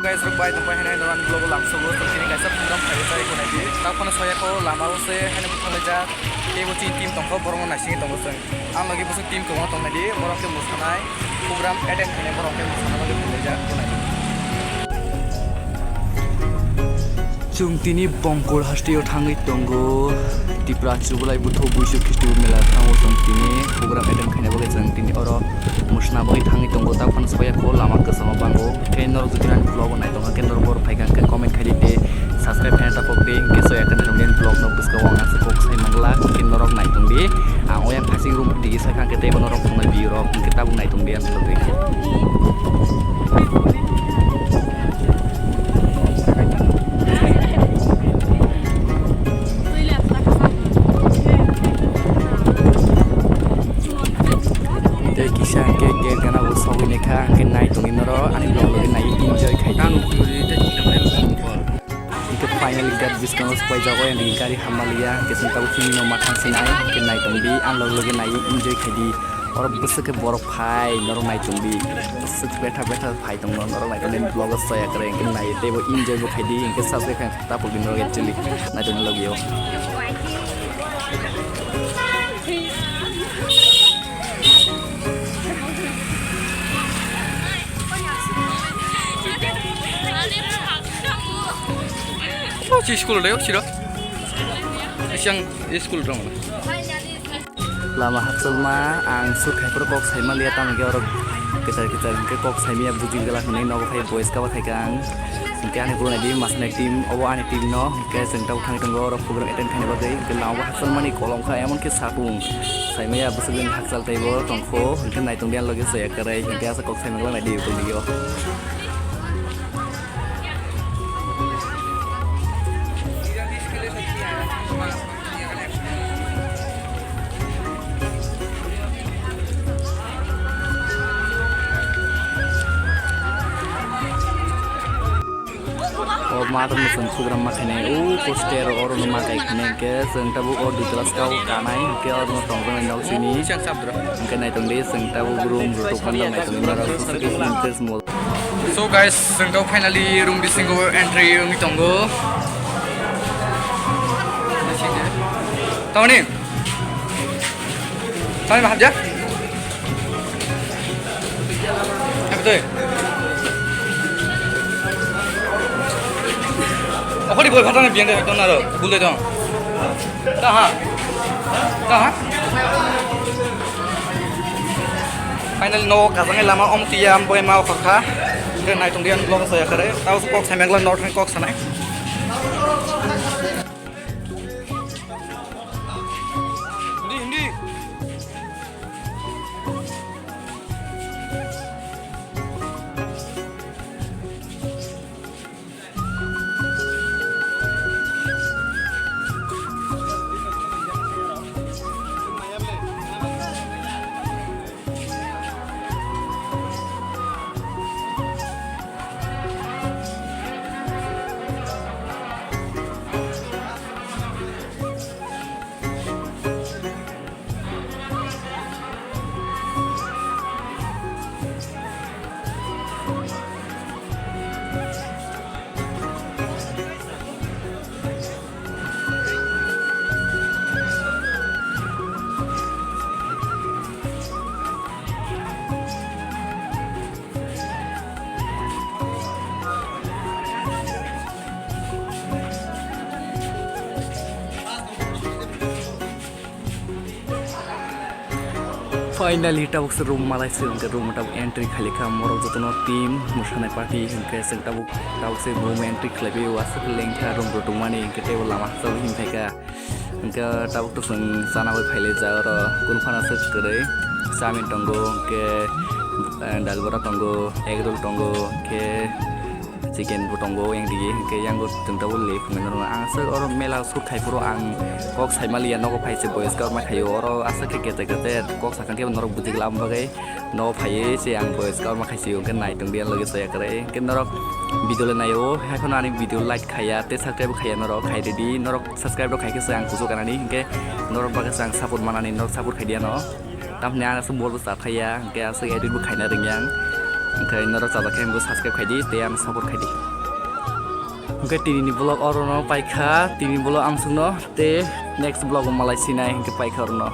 guys rupai tumpai hene doan global langsung kini guys program khai sai ko nai ta kono soya ko lama se hene bukhale ja ke bo team tongko borong na singi tongo seng ang lagi busu team ko tong nai di borong ke musanai program attend hene borong ke musana lagi bukhale ja ko nai chung tini bongkor hastio thangai tongo Tripurasa bulai butuh buisu kristu mela thango chung tini program attend khaina bagai chung tini oro musna bagai thangai tongo ta kono soya ko lama ke sama bango ke nor judiran vlog nai tongo ke nor bor phaigan ke comment khai dite subscribe khaina ta pokde ke soya kan rongden vlog no buska wang asa kok sai mangla ke norok nai tongdi ang oyang phasing room digi sai khang ke te norok thongnai bi rok ke ta bung nai tongdi an logde finally got this kind of supaya jago yang digari hamalia kesan tahu kini no makan sinai kenai tungbi an lo lagi nai enjoy kadi orang besar ke borok pai norong nai tungbi besar beta pai tung norong nai tungbi vlog saya keren kenai tebo enjoy bo kadi yang kesal saya kan tapuk di norong actually nai tungbi lagi yo Ci school deh, sih dong. Siang school dong. Lama hasil mah, angsur kayak perkok saya mah lihat tamu orang kita ke kok saya mah bujuk gelas nih, nopo kayak boys kawat kayak kan. Singkat ane kurang lagi mas naik tim, awak ane tim no, kayak sengtau thang tunggu orang program attend kayak bagai. Lama hasil mah nih kolong kayak mungkin sapung. Saya mah ya besukin hasil table tongko, mungkin naik tungdian lagi saya kerai, mungkin asa kok saya mah lagi di video. Malam musim program makannya, poster orang rumah kayak gini ke, sengtabu orang di kelas kau kanai, ke orang tongkrong di sini, mungkin naik tunggu, sengtabu room rutukan dong naik tunggu marah, sengtabu semua. So guys, sengtabu finally room di single entry room di tunggu. Tahu nih? Tahu nih mahal ya? Betul. Apa di bawah patahnya biang deh, tuh naro, boleh dong. Dah, finally no, katanya lama om tiam boleh mau kakak, ke naik tungdian blog saya kere, tahu kok saya menggelar north kok sana. Hindi. Finally, kita buka room malai sih, ke room kita entry kali kam orang jatuh no tim, musuhnya party, ke sing kita buka room entry kali biu asal link ke room rotu mani, kita ulah lama so him peka, ke kita buka sing sana boleh pilih jauh, kulfana set kere, samin tonggo, ke dalbora tonggo, egg roll tonggo, ke chicken butonggo yang di ke yang gue tentang boleh menurut asal orang mela suka kayak puro ang kok saya malah no kok pakai boys kalau makai orang asal kayak kete kok sekarang kita menurut butik lama bagai no pakai si ang boys kalau makai si kan naik tungdian lagi saya kere kan norok video lain ayo aku nani video like kayak tes subscribe kayak norok kayak jadi norok subscribe do kayak saya ang kusuk kan nih ke norok bagai sang support mana nih norok support kayak dia no tampaknya semua besar kayak asal edit bukan ada yang ओंखाय नरा चाजाखै आंबो subscribe खायदि ते आं support खायदि ओंखाय तिनि blog अरनो पाइखा तिनि blog आं सुनो ते नेक्स्ट ब्लग मालाय सिनाय ओंखाय पाइखा अरनो